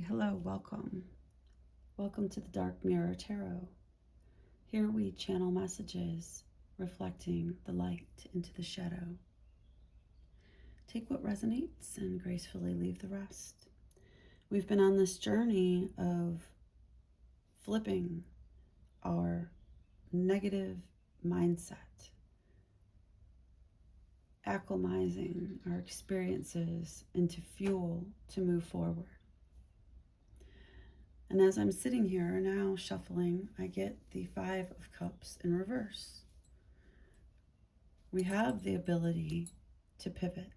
Hello, welcome. Welcome to the Dark Mirror Tarot. Here we channel messages reflecting the light into the shadow. Take what resonates and gracefully leave the rest. We've been on this journey of flipping our negative mindset, acclimatizing our experiences into fuel to move forward. And as I'm sitting here now shuffling, I get the Five of Cups in reverse. We have the ability to pivot.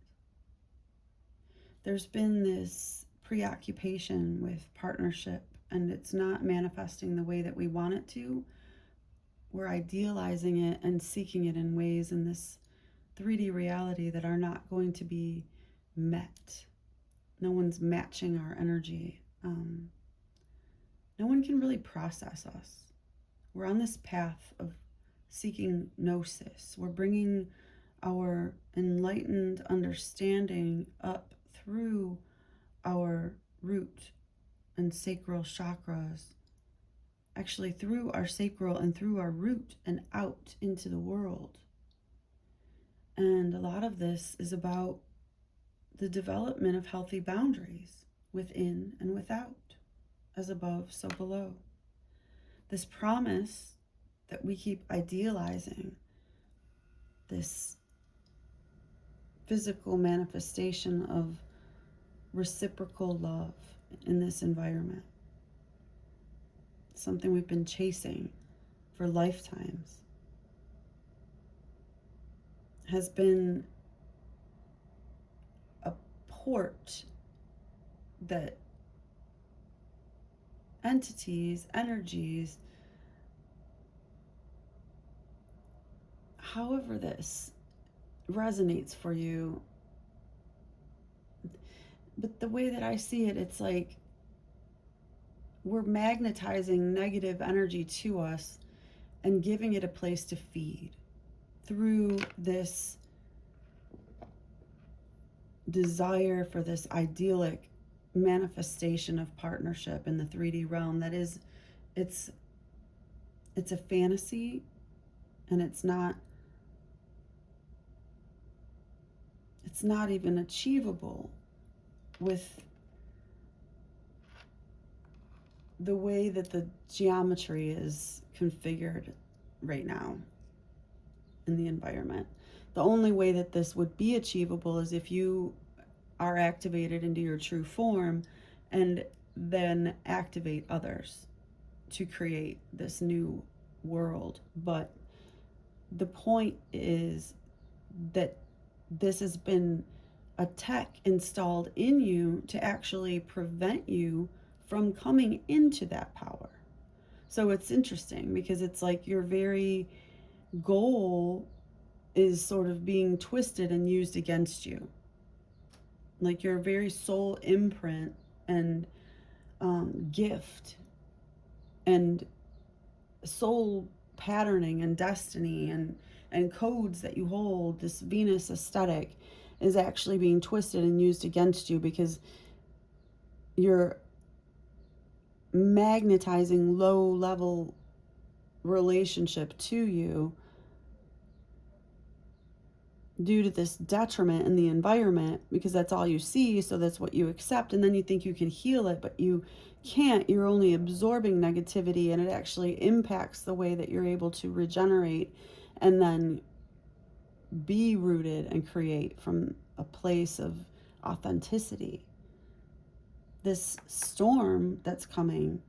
There's been this preoccupation with partnership, and it's not manifesting the way that we want it to. We're idealizing it and seeking it in ways in this 3D reality that are not going to be met. No one's matching our energy. No one can really process us. We're on this path of seeking gnosis. We're bringing our enlightened understanding up through our root and sacral chakras, actually through our sacral and through our root and out into the world. And a lot of this is about the development of healthy boundaries within and without, as above, so below. This promise that we keep idealizing, this physical manifestation of reciprocal love in this environment, something we've been chasing for lifetimes, has been a port that entities, energies, however this resonates for you, but the way that I see it, it's like we're magnetizing negative energy to us and giving it a place to feed through this desire for this idyllic manifestation of partnership in the 3D realm. That is, it's a fantasy, and it's not even achievable with the way that the geometry is configured right now in the environment. The only way that this would be achievable is if you are activated into your true form and then activate others to create this new world. But the point is that this has been a tech installed in you to actually prevent you from coming into that power. So it's interesting because it's like your very goal is sort of being twisted and used against you. Like your very soul imprint and gift and soul patterning and destiny and codes that you hold, this Venus aesthetic, is actually being twisted and used against you because you're magnetizing low-level relationship to you due to this detriment in the environment, because that's all you see, so that's what you accept, and then you think you can heal it, but you can't. You're only absorbing negativity, and it actually impacts the way that you're able to regenerate and then be rooted and create from a place of authenticity. This storm that's coming,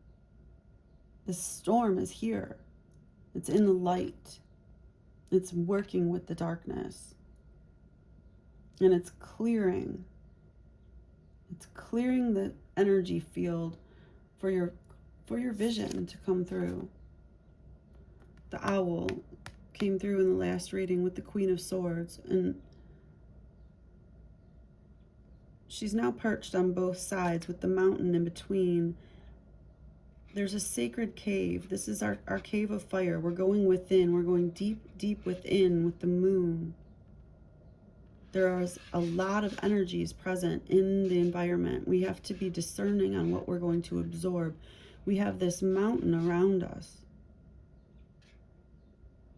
this storm is here. It's in the light. It's working with the darkness. And it's clearing the energy field for your vision to come through. The owl came through in the last reading with the Queen of Swords, and she's now perched on both sides with the mountain in between. There's a sacred cave. This is our cave of fire. We're going within. We're going deep, deep within with the moon. There is a lot of energies present in the environment. We have to be discerning on what we're going to absorb. We have this mountain around us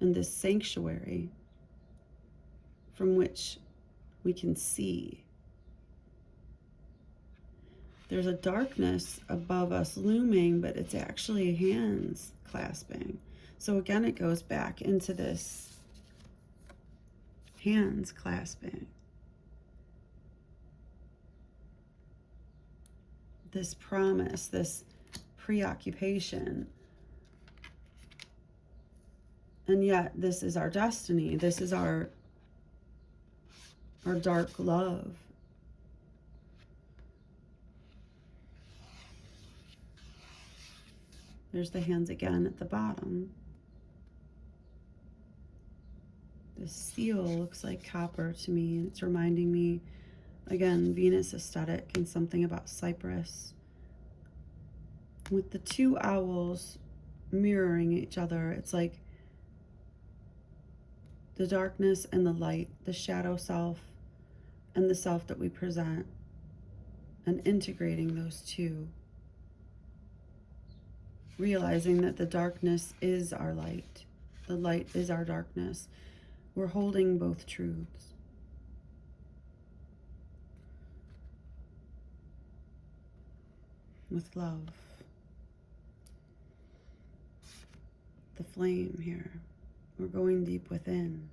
and this sanctuary from which we can see. There's a darkness above us looming, but it's actually hands clasping. So again, it goes back into this hands clasping. This promise, this preoccupation. And yet this is our destiny. This is our dark love. There's the hands again at the bottom. This seal looks like copper to me. It's reminding me, again, Venus aesthetic and something about Cyprus. With the two owls mirroring each other, it's like the darkness and the light, the shadow self and the self that we present, and integrating those two. Realizing that the darkness is our light. The light is our darkness. We're holding both truths. With love. The flame here. We're going deep within.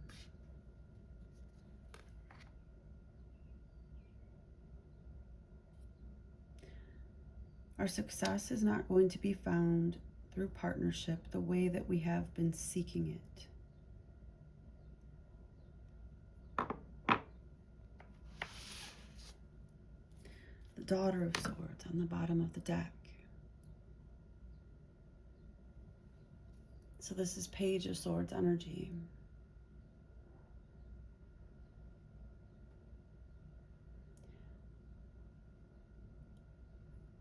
Our success is not going to be found through partnership the way that we have been seeking it. The Daughter of Swords on the bottom of the deck. So this is Page of Swords energy.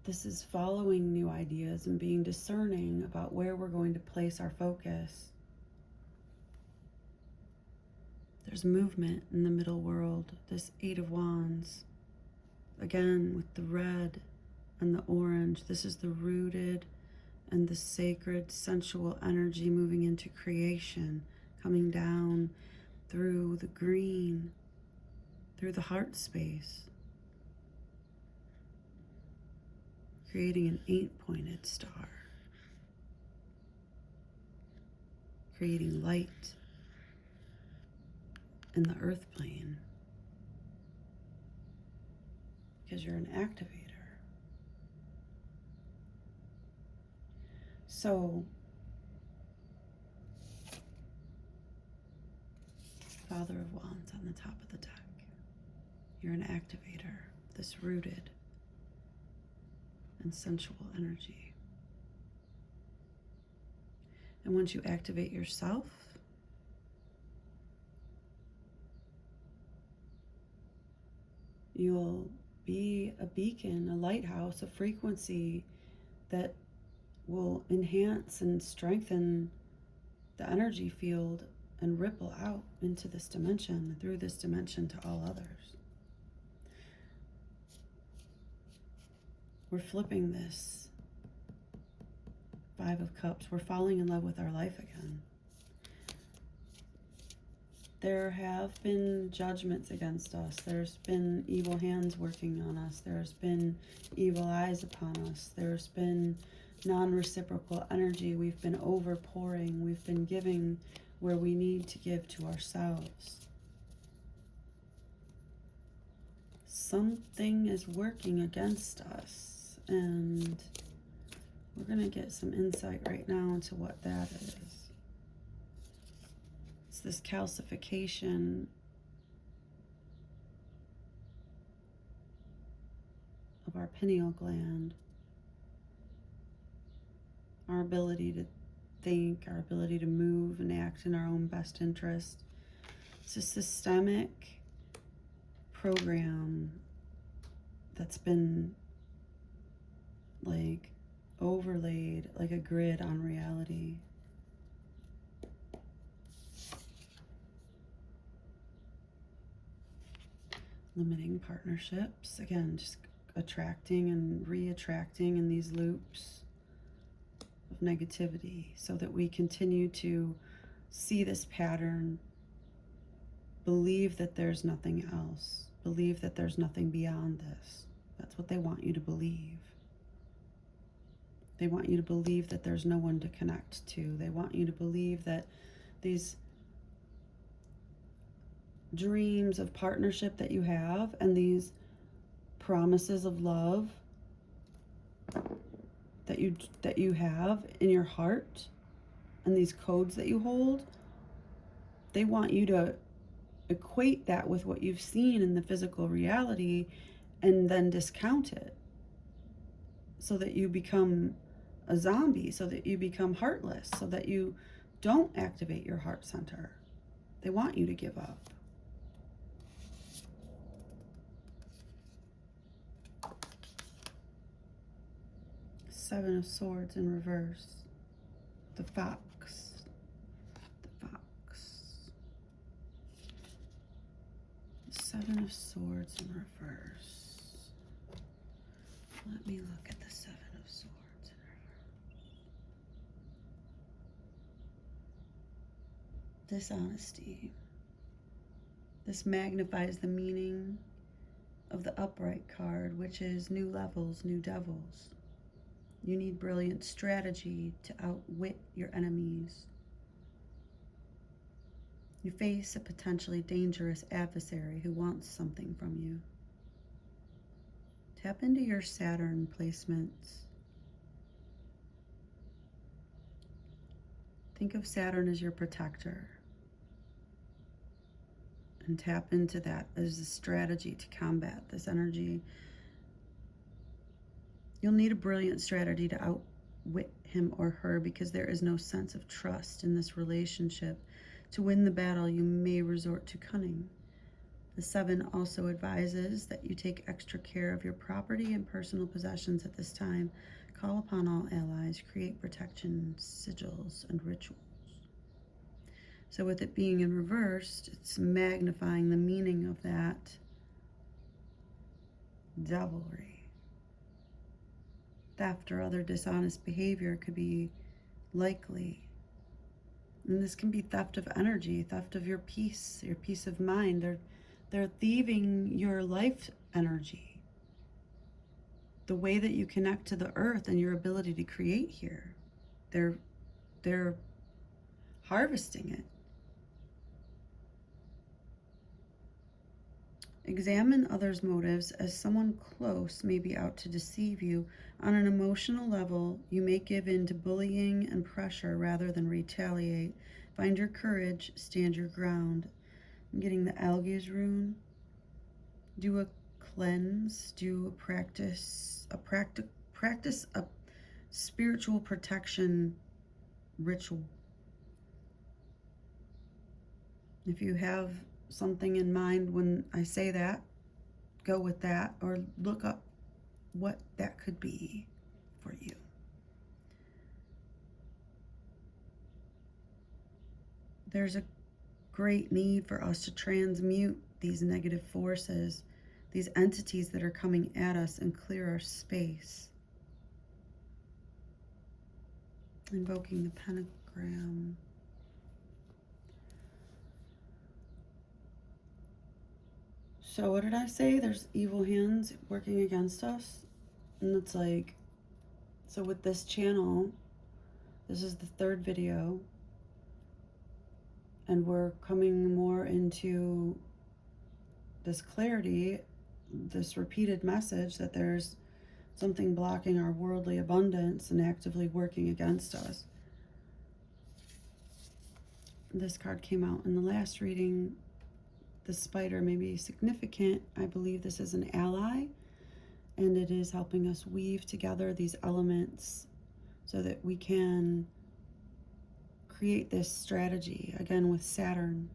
This is following new ideas and being discerning about where we're going to place our focus. There's movement in the middle world, this Eight of Wands. Again, with the red and the orange, this is the rooted and the sacred sensual energy moving into creation, coming down through the green, through the heart space, creating an 8-pointed star, creating light in the earth plane, because you're an activator. So, Father of Wands on the top of the deck. You're an activator, this rooted and sensual energy. And once you activate yourself, you'll be a beacon, a lighthouse, a frequency that will enhance and strengthen the energy field and ripple out into this dimension, through this dimension to all others. We're flipping this Five of Cups. We're falling in love with our life again. There have been judgments against us. There's been evil hands working on us. There's been evil eyes upon us. There's been non-reciprocal energy. We've been overpouring. We've been giving where we need to give to ourselves. Something is working against us, and we're going to get some insight right now into what that is. It's this calcification of our pineal gland. Our ability to think, our ability to move and act in our own best interest. It's a systemic program that's been like overlaid like a grid on reality. limiting partnerships. Again, just attracting and re-attracting in these loops of negativity so that we continue to see this pattern, believe that there's nothing else, believe that there's nothing beyond this. That's what they want you to believe. They want you to believe that there's no one to connect to. They want you to believe that these dreams of partnership that you have and these promises of love that you have in your heart and these codes that you hold, they want you to equate that with what you've seen in the physical reality and then discount it so that you become a zombie, so that you become heartless, so that you don't activate your heart center. They want you to give up. Seven of Swords in reverse. The fox. The fox. The Seven of Swords in reverse. Let me look at the Seven of Swords in reverse. Dishonesty. This magnifies the meaning of the upright card, which is new levels, new devils. You need brilliant strategy to outwit your enemies. You face a potentially dangerous adversary who wants something from you. Tap into your Saturn placements. Think of Saturn as your protector. And tap into that as a strategy to combat this energy. You'll need a brilliant strategy to outwit him or her because there is no sense of trust in this relationship. To win the battle, you may resort to cunning. The Seven also advises that you take extra care of your property and personal possessions at this time. Call upon all allies, create protection, sigils, and rituals. So with it being in reversed, it's magnifying the meaning of that devilry. Theft or other dishonest behavior could be likely. And this can be theft of energy, theft of your peace of mind. They're thieving your life energy. The way that you connect to the earth and your ability to create here. They're harvesting it. Examine others' motives, as someone close may be out to deceive you. On an emotional level, you may give in to bullying and pressure rather than retaliate. Find your courage, stand your ground. I'm getting the Algaes rune. Do a cleanse, do a practice a spiritual protection ritual. If you have something in mind when I say that, go with that or look up what that could be for you. There's a great need for us to transmute these negative forces, these entities that are coming at us, and clear our space. Invoking the pentagram. So what did I say? There's evil hands working against us. And it's like, so with this channel, this is the third video. And we're coming more into this clarity, this repeated message that there's something blocking our worldly abundance and actively working against us. This card came out in the last reading. The spider may be significant. I believe this is an ally, and it is helping us weave together these elements so that we can create this strategy, again with Saturn.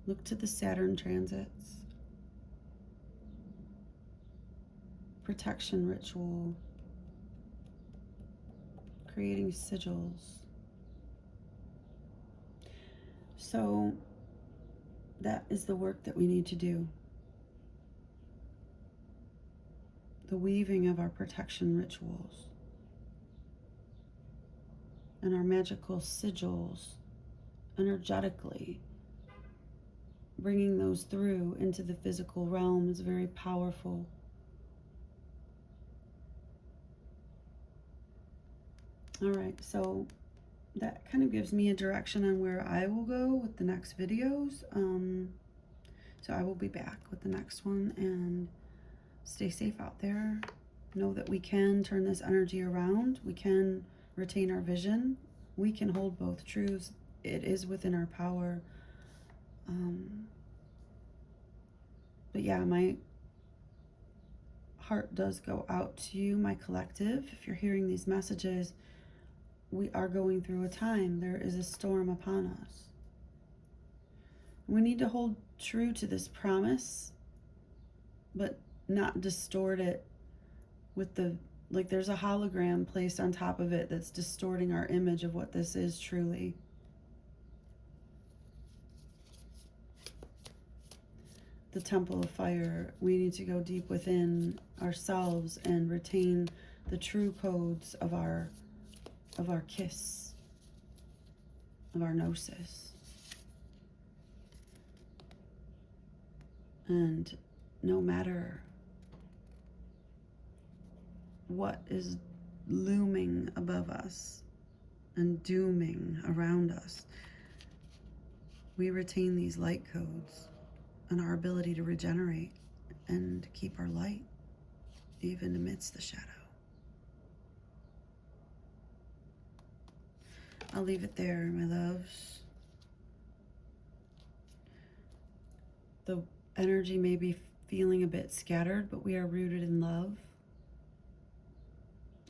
Look to the Saturn transits. Protection ritual. Creating sigils. So that is the work that we need to do. The weaving of our protection rituals and our magical sigils energetically. Bringing those through into the physical realm is very powerful. All right, so that kind of gives me a direction on where I will go with the next videos. So I will be back with the next one, and stay safe out there. Know that we can turn this energy around. We can retain our vision. We can hold both truths. It is within our power. But yeah, my heart does go out to you, my collective. If you're hearing these messages, we are going through a time. There is a storm upon us. We need to hold true to this promise, but not distort it with the, like there's a hologram placed on top of it that's distorting our image of what this is truly. The temple of fire, we need to go deep within ourselves and retain the true codes of our kiss, of our gnosis. And no matter what is looming above us and dooming around us, we retain these light codes and our ability to regenerate and keep our light even amidst the shadow. I'll leave it there, my loves. The energy may be feeling a bit scattered, but we are rooted in love.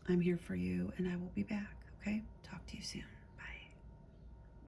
I'm here for you, and I will be back, okay? Talk to you soon.